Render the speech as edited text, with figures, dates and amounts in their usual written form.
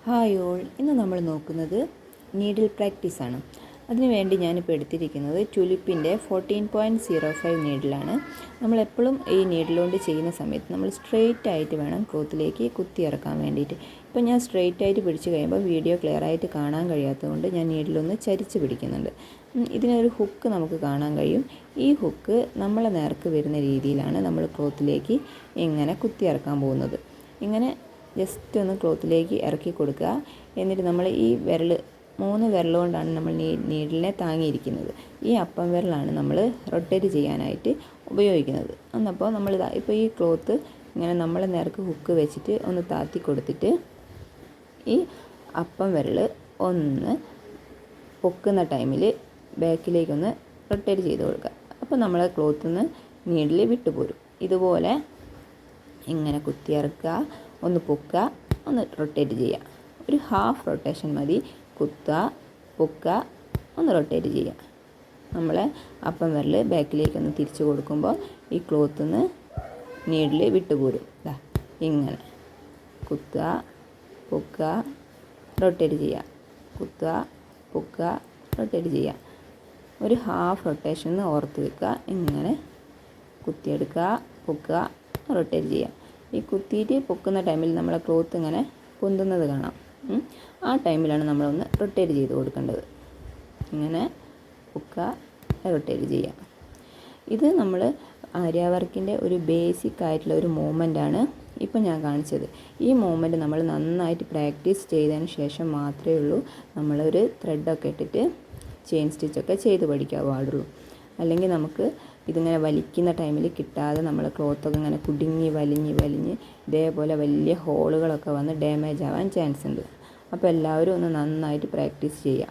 Hi all, ഇന്ന് നമ്മൾ നോക്കുന്നത് നീഡിൽ പ്രാക്ടീസാണ്. അതിനുവേണ്ടി ഞാനിപ്പോൾ എടുത്തിരിക്കുന്നത് ടുലിപ്പിൻ്റെ 14.05 നീഡിലാണ്. നമ്മളെപ്പോഴും ഈ നീഡിലുകൊണ്ട് ചെയ്യുന്ന സമയത്ത് നമ്മൾ സ്ട്രെയിറ്റ് ആയിട്ട് വേണം ക്ലോത്തിലേക്ക് കുത്തിയിറക്കാൻ വേണ്ടിയിട്ട്. ഇപ്പോൾ ഞാൻ സ്ട്രെയിറ്റ് ആയിട്ട് പിടിച്ച് കഴിയുമ്പോൾ വീഡിയോ ക്ലിയർ ആയിട്ട് കാണാൻ കഴിയാത്തതുകൊണ്ട് ഞാൻ നീഡിലൊന്ന് ചരിച്ച് പിടിക്കുന്നുണ്ട്. ഇതിനൊരു ഹുക്ക് നമുക്ക് കാണാൻ കഴിയും. ഈ ഹുക്ക് നമ്മളെ നേർക്ക് വരുന്ന രീതിയിലാണ് നമ്മൾ ക്ലോത്തിലേക്ക് ഇങ്ങനെ കുത്തിയിറക്കാൻ പോകുന്നത്. ഇങ്ങനെ ജസ്റ്റ് ഒന്ന് ക്ലോത്തിലേക്ക് ഇറക്കി കൊടുക്കുക. എന്നിട്ട് നമ്മൾ ഈ മൂന്ന് വിരൽ കൊണ്ടാണ് നമ്മൾ നീഡിലിനെ താങ്ങിയിരിക്കുന്നത്. ഈ അപ്പം വിരലാണ് നമ്മൾ റൊട്ടേറ്റ് ചെയ്യാനായിട്ട് ഉപയോഗിക്കുന്നത്. എന്നപ്പോൾ ഇപ്പോൾ ഈ ക്ലോത്ത് ഇങ്ങനെ നമ്മളെ നേർക്ക് ഹുക്ക് വെച്ചിട്ട് ഒന്ന് താത്തി കൊടുത്തിട്ട് ഈ അപ്പം വിരൽ ഒന്ന് പൊക്കുന്ന ടൈമിൽ ബാക്കിലേക്കൊന്ന് റൊട്ടേറ്റ് ചെയ്ത് കൊടുക്കുക. അപ്പോൾ നമ്മളെ ക്ലോത്തിൽ നിന്ന് നീഡിൽ വിട്ടുപോരും. ഇതുപോലെ ഇങ്ങനെ കുത്തിയിറക്കുക, ഒന്ന് പൊക്കുക, ഒന്ന് റൊട്ടേറ്റ് ചെയ്യുക. ഒരു ഹാഫ് റൊട്ടേഷൻ മതി. കുത്തുക, പൊക്കുക, ഒന്ന് റൊട്ടേറ്റ് ചെയ്യുക. നമ്മൾ അപ്പം വിരൽ ബാക്കിലേക്കൊന്ന് തിരിച്ചു കൊടുക്കുമ്പോൾ ഈ ക്ലോത്തിൽ നിന്ന് നീഡിൽ വിട്ടുപോരും. ഇങ്ങനെ കുത്തുക, പൊക്കുക, റൊട്ടേറ്റ് ചെയ്യുക. കുത്തുക, പൊക്കുക, റൊട്ടേറ്റ് ചെയ്യുക. ഒരു ഹാഫ് റൊട്ടേഷൻ ഓർത്ത് വെക്കുക. ഇങ്ങനെ കുത്തിയെടുക്കുക, പൊക്കുക, റൊട്ടേറ്റ് ചെയ്യുക. ഈ കുത്തിയിട്ട് പൊക്കുന്ന ടൈമിൽ നമ്മളെ ക്ലോത്ത് ഇങ്ങനെ പൊന്തുന്നത് കാണാം. ആ ടൈമിലാണ് നമ്മളൊന്ന് റൊട്ടേറ്റ് ചെയ്ത് കൊടുക്കേണ്ടത്. ഇങ്ങനെ പൊക്കുക, റൊട്ടേറ്റ് ചെയ്യുക. ഇത് നമ്മൾ ആര്യാവർക്കിൻ്റെ ഒരു ബേസിക് ആയിട്ടുള്ള ഒരു മൂവ്മെൻറ്റാണ് ഇപ്പോൾ ഞാൻ കാണിച്ചത്. ഈ മൂവ്മെൻറ്റ് നമ്മൾ നന്നായിട്ട് പ്രാക്ടീസ് ചെയ്തതിന് ശേഷം മാത്രമേ ഉള്ളൂ നമ്മളൊരു ത്രെഡൊക്കെ ഇട്ടിട്ട് ചെയിൻ സ്റ്റിച്ചൊക്കെ ചെയ്ത് പഠിക്കാൻ പാടുള്ളൂ. അല്ലെങ്കിൽ നമുക്ക് ഇതിങ്ങനെ വലിക്കുന്ന ടൈമിൽ കിട്ടാതെ നമ്മൾ ക്ലോത്തൊക്കെ ഇങ്ങനെ കുടുങ്ങി വലിഞ്ഞ് ഇതേപോലെ വലിയ ഹോളുകളൊക്കെ വന്ന് ഡാമേജ് ആവാൻ ചാൻസ് ഉണ്ട്. അപ്പോൾ എല്ലാവരും ഒന്ന് നന്നായിട്ട് പ്രാക്ടീസ് ചെയ്യുക.